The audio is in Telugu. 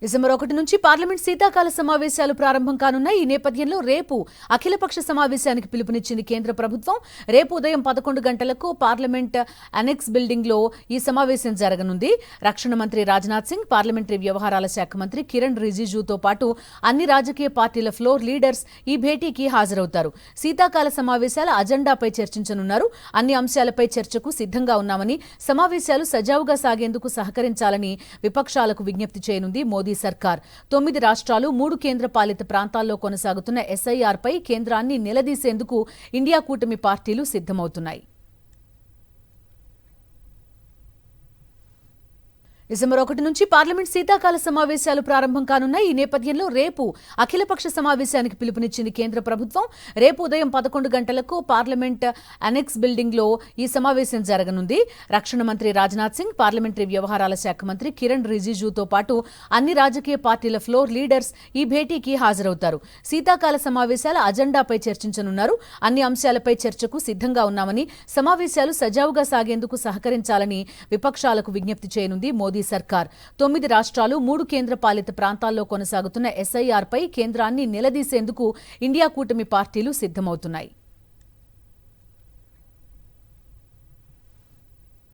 డిసెంబర్ 1 నుంచి పార్లమెంట్ శీతాకాల సమావేశాలు ప్రారంభం కానున్న ఈ నేపథ్యంలో రేపు అఖిలపక్ష సమావేశానికి పిలుపునిచ్చింది కేంద్ర ప్రభుత్వం. రేపు ఉదయం 11 గంటలకు పార్లమెంట్ అనెక్స్ బిల్డింగ్ లో ఈ సమావేశం జరగనుంది. రక్షణ మంత్రి రాజ్నాథ్ సింగ్, పార్లమెంటరీ వ్యవహారాల శాఖ మంత్రి కిరణ్ రిజిజుతో పాటు అన్ని రాజకీయ పార్టీల ఫ్లోర్ లీడర్స్ ఈ భేటీకి హాజరవుతారు. శీతాకాల సమావేశాల అజెండాపై చర్చించనున్నారు. అన్ని అంశాలపై చర్చకు సిద్ధంగా ఉన్నామని, సమావేశాలు సజావుగా సాగేందుకు సహకరించాలని విపక్షాలకు విజ్ఞప్తి చేయనుంది మోదీ సర్కార్. 9 రాష్ట్రాలు, 3 కేంద్ర పాలిత ప్రాంతాల్లో కొనసాగుతున్న ఎస్ఐఆర్ పై కేంద్రాన్ని నిలదీసేందుకు ఇండియా కూటమి పార్టీలు సిద్ధమవుతున్నాయి. డిసెంబర్ 1 నుంచి పార్లమెంట్ శీతాకాల సమావేశాలు ప్రారంభం కానున్న ఈ నేపథ్యంలో రేపు అఖిలపక్ష సమావేశానికి పిలుపునిచ్చింది కేంద్ర ప్రభుత్వం. రేపు ఉదయం 11 గంటలకు పార్లమెంట్ అనెక్స్ బిల్డింగ్ లో ఈ సమావేశం జరగనుంది. రక్షణ మంత్రి రాజ్నాథ్ సింగ్, పార్లమెంటరీ వ్యవహారాల శాఖ మంత్రి కిరణ్ రిజిజుతో పాటు అన్ని రాజకీయ పార్టీల ఫ్లోర్ లీడర్స్ ఈ భేటీకి హాజరవుతారు. శీతాకాల సమావేశాల అజెండాపై చర్చించనున్నారు. అన్ని అంశాలపై చర్చకు సిద్ధంగా ఉన్నామని, సమావేశాలు సజావుగా సాగేందుకు సహకరించాలని విపక్షాలకు విజ్ఞప్తి చేయనుంది మోదీ సర్కార్. 9 రాష్ట్రాలు, 3 కేంద్ర పాలిత ప్రాంతాల్లో కొనసాగుతున్న ఎస్ఐఆర్ పై కేంద్రాన్ని నిలదీసేందుకు ఇండియా కూటమి పార్టీలు సిద్ధమవుతున్నాయి.